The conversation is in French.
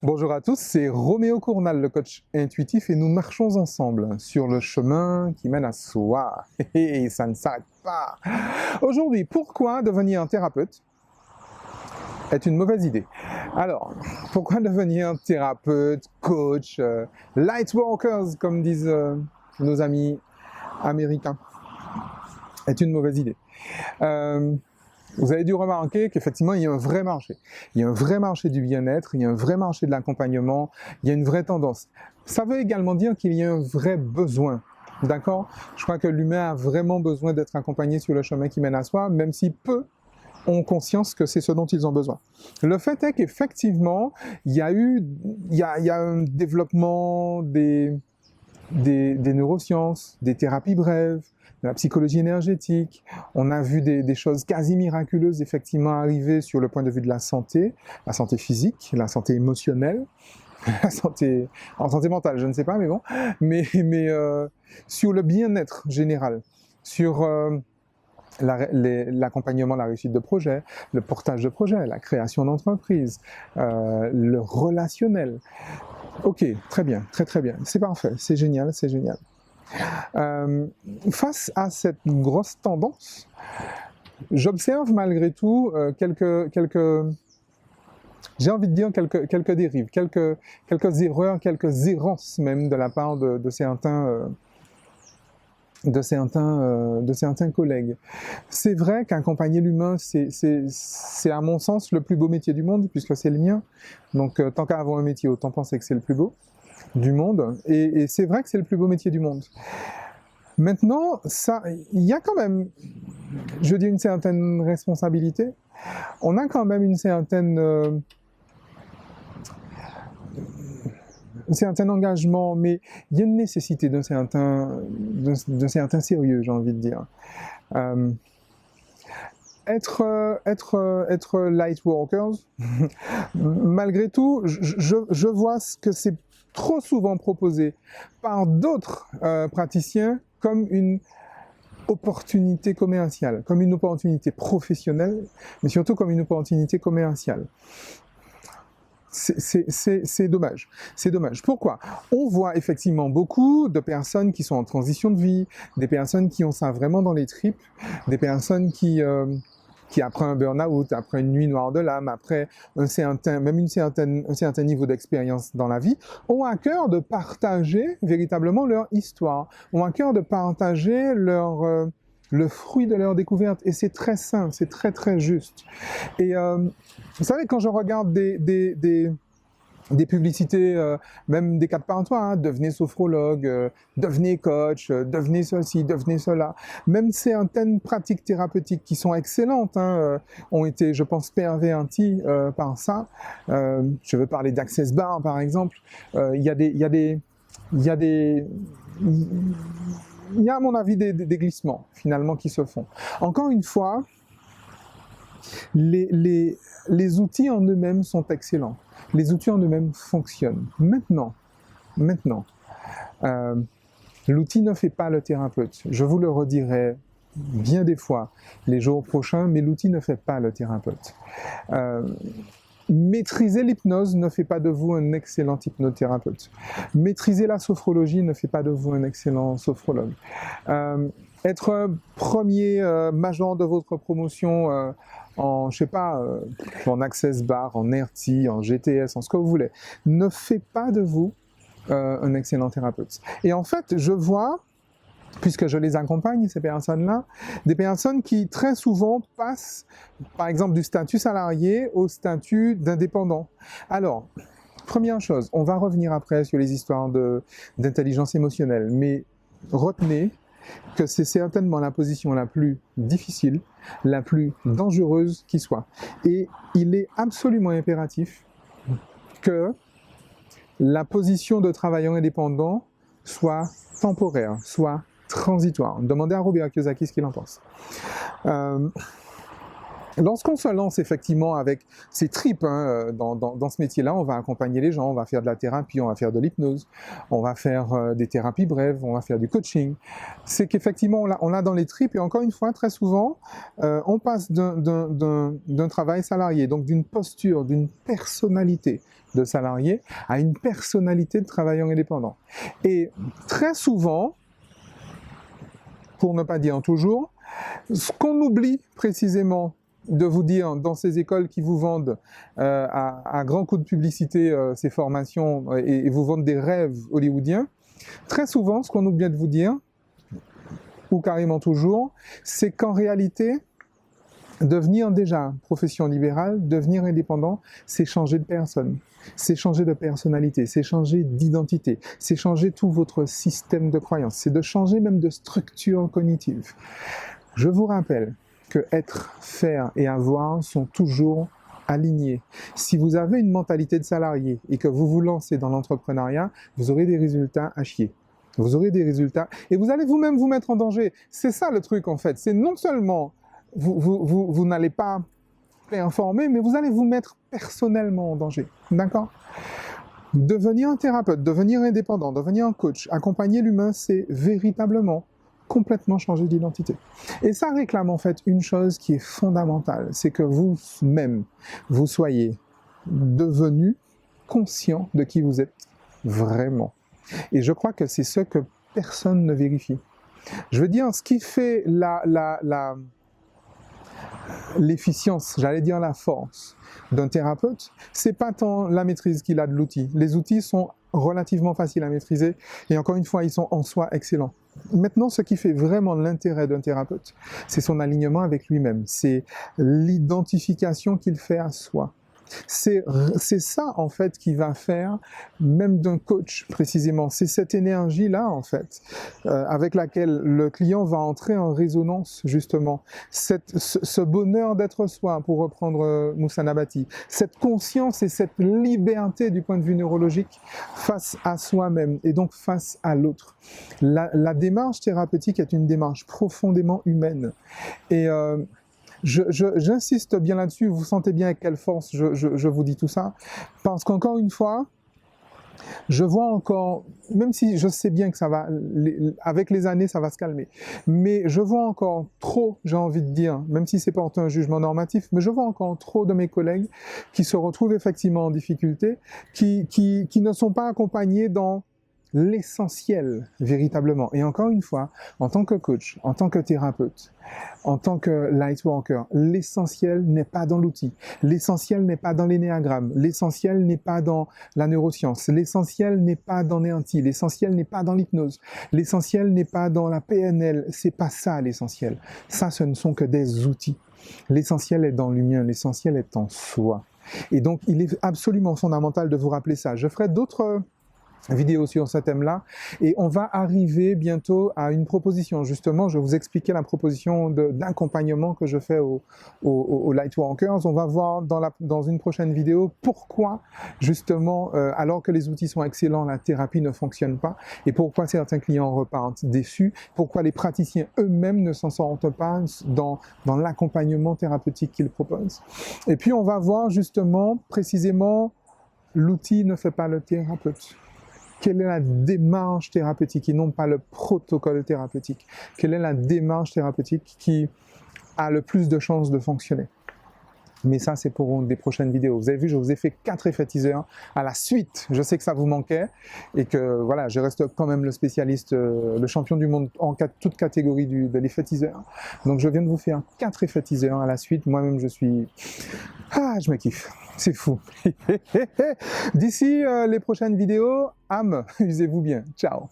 Bonjour à tous, c'est Roméo Cournal, le coach intuitif, et nous marchons ensemble sur le chemin qui mène à soi. Et ça ne s'arrête pas. Aujourd'hui, pourquoi devenir un thérapeute est une mauvaise idée? Alors, pourquoi devenir thérapeute, coach, lightworkers, comme disent nos amis américains, est une mauvaise idée? Vous avez dû remarquer qu'effectivement, il y a un vrai marché. Il y a un vrai marché du bien-être, il y a un vrai marché de l'accompagnement, il y a une vraie tendance. Ça veut également dire qu'il y a un vrai besoin. D'accord? Je crois que l'humain a vraiment besoin d'être accompagné sur le chemin qui mène à soi, même si peu ont conscience que c'est ce dont ils ont besoin. Le fait est qu'effectivement, il y a un développement des neurosciences, des thérapies brèves, de la psychologie énergétique. On a vu des choses quasi miraculeuses effectivement arriver sur le point de vue de la santé physique, la santé émotionnelle, la santé, en santé mentale, je ne sais pas, mais bon, mais sur le bien-être général, sur l'accompagnement, la réussite de projet, le portage de projet, la création d'entreprise, le relationnel. Ok, très bien, très bien, c'est parfait, c'est génial, c'est génial. Face à cette grosse tendance, j'observe malgré tout j'ai envie de dire quelques dérives, quelques erreurs, quelques errances même de la part de certains collègues. C'est vrai qu'accompagner l'humain, c'est à mon sens le plus beau métier du monde, puisque c'est le mien. Donc tant qu'à avoir un métier, autant penser que c'est le plus beau du monde. Et c'est vrai que c'est le plus beau métier du monde. Maintenant, il y a quand même, je dis, une certaine responsabilité. On a quand même un certain engagement, mais il y a une nécessité d'un certain sérieux, j'ai envie de dire. Être light workers, malgré tout, je vois ce que c'est trop souvent proposé par d'autres praticiens comme une opportunité commerciale, comme une opportunité professionnelle, mais surtout comme une opportunité commerciale. C'est dommage. C'est dommage. Pourquoi? On voit effectivement beaucoup de personnes qui sont en transition de vie, des personnes qui ont ça vraiment dans les tripes, des personnes qui après un burn-out, après une nuit noire de l'âme, après un certain niveau d'expérience dans la vie, ont à cœur de partager véritablement leur histoire, ont à cœur de partager le fruit de leur découverte. Et c'est très sain, c'est très juste. Et vous savez, quand je regarde des publicités, même des 4 par 3, hein, devenez sophrologue, devenez coach, devenez ceci, devenez cela. Même certaines pratiques thérapeutiques qui sont excellentes ont été, je pense, perverties par ça. Je veux parler d'Access Bar, par exemple. Il y a à mon avis des glissements, finalement, qui se font. Encore une fois, les outils en eux-mêmes sont excellents. Les outils en eux-mêmes fonctionnent. Maintenant, l'outil ne fait pas le thérapeute. Je vous le redirai bien des fois les jours prochains, mais l'outil ne fait pas le thérapeute. Maîtriser l'hypnose ne fait pas de vous un excellent hypnothérapeute. Maîtriser la sophrologie ne fait pas de vous un excellent sophrologue. Être premier major de votre promotion en, je sais pas, en Access Bar, en RT, en GTS, en ce que vous voulez, ne fait pas de vous un excellent thérapeute. Et en fait, je vois, puisque je les accompagne, ces personnes-là, des personnes qui très souvent passent, par exemple, du statut salarié au statut d'indépendant. Alors, première chose, on va revenir après sur les histoires d'intelligence émotionnelle, mais retenez que c'est certainement la position la plus difficile, la plus dangereuse qui soit. Et il est absolument impératif que la position de travailleur indépendant soit temporaire, soit transitoire. Demandez à Robert Kiyosaki ce qu'il en pense. Lorsqu'on se lance effectivement avec ses tripes dans ce métier-là, on va accompagner les gens, on va faire de la thérapie, on va faire de l'hypnose, on va faire des thérapies brèves, on va faire du coaching. C'est qu'effectivement, on l'a dans les tripes et encore une fois, très souvent, on passe d'un travail salarié, donc d'une posture, d'une personnalité de salarié à une personnalité de travailleur indépendant. Et très souvent, pour ne pas dire toujours, ce qu'on oublie précisément de vous dire dans ces écoles qui vous vendent à grands coups de publicité ces formations et vous vendent des rêves hollywoodiens, très souvent ce qu'on oublie de vous dire, ou carrément toujours, c'est qu'en réalité, devenir déjà profession libérale, devenir indépendant, c'est changer de personne, c'est changer de personnalité, c'est changer d'identité, c'est changer tout votre système de croyance, c'est de changer même de structure cognitive. Je vous rappelle que être, faire et avoir sont toujours alignés. Si vous avez une mentalité de salarié et que vous vous lancez dans l'entrepreneuriat, vous aurez des résultats à chier. Vous aurez des résultats et vous allez vous-même vous mettre en danger. C'est ça le truc en fait. C'est non seulement vous n'allez pas performer, mais vous allez vous mettre personnellement en danger. D'accord ? Devenir un thérapeute, devenir indépendant, devenir un coach, accompagner l'humain, c'est véritablement complètement changer d'identité. Et ça réclame en fait une chose qui est fondamentale, c'est que vous-même, vous soyez devenu conscient de qui vous êtes vraiment. Et je crois que c'est ce que personne ne vérifie. Je veux dire, ce qui fait l'efficience, j'allais dire la force d'un thérapeute, c'est pas tant la maîtrise qu'il a de l'outil. Les outils sont relativement faciles à maîtriser et encore une fois, ils sont en soi excellents. Maintenant, ce qui fait vraiment l'intérêt d'un thérapeute, c'est son alignement avec lui-même, c'est l'identification qu'il fait à soi. C'est ça en fait qui va faire, même d'un coach précisément, c'est cette énergie-là en fait, avec laquelle le client va entrer en résonance justement, ce bonheur d'être soi, pour reprendre Moussa Nabati, cette conscience et cette liberté du point de vue neurologique face à soi-même et donc face à l'autre. La démarche thérapeutique est une démarche profondément humaine et j'insiste bien là-dessus, vous sentez bien avec quelle force je vous dis tout ça, parce qu'encore une fois, je vois encore, même si je sais bien que ça va, avec les années, ça va se calmer, mais je vois encore trop, j'ai envie de dire, même si c'est pas un jugement normatif, mais je vois encore trop de mes collègues qui se retrouvent effectivement en difficulté, qui ne sont pas accompagnés dans l'essentiel, véritablement. Et encore une fois, en tant que coach, en tant que thérapeute, en tant que lightworker, l'essentiel n'est pas dans l'outil, l'essentiel n'est pas dans l'énéagramme, l'essentiel n'est pas dans la neuroscience, l'essentiel n'est pas dans Néanti, l'essentiel n'est pas dans l'hypnose, l'essentiel n'est pas dans la PNL, c'est pas ça l'essentiel. Ça, ce ne sont que des outils. L'essentiel est dans l'humain, l'essentiel est en soi. Et donc, il est absolument fondamental de vous rappeler ça. Je ferai d'autres vidéo sur ce thème-là et on va arriver bientôt à une proposition. Justement, je vais vous expliquer la proposition d'accompagnement que je fais aux Lightworkers. On va voir dans une prochaine vidéo pourquoi justement, alors que les outils sont excellents, la thérapie ne fonctionne pas et pourquoi certains clients repartent déçus, pourquoi les praticiens eux-mêmes ne s'en sortent pas dans l'accompagnement thérapeutique qu'ils proposent. Et puis on va voir justement précisément l'outil ne fait pas le thérapeute. Quelle est la démarche thérapeutique et non pas le protocole thérapeutique? Quelle est la démarche thérapeutique qui a le plus de chances de fonctionner? Mais ça, c'est pour des prochaines vidéos. Vous avez vu, je vous ai fait 4 effets teasers à la suite. Je sais que ça vous manquait et que voilà, je reste quand même le spécialiste, le champion du monde en toute catégorie de l'effet teaser. Donc, je viens de vous faire 4 effets teasers à la suite. Moi-même, je me kiffe. C'est fou. D'ici les prochaines vidéos, usez-vous bien. Ciao.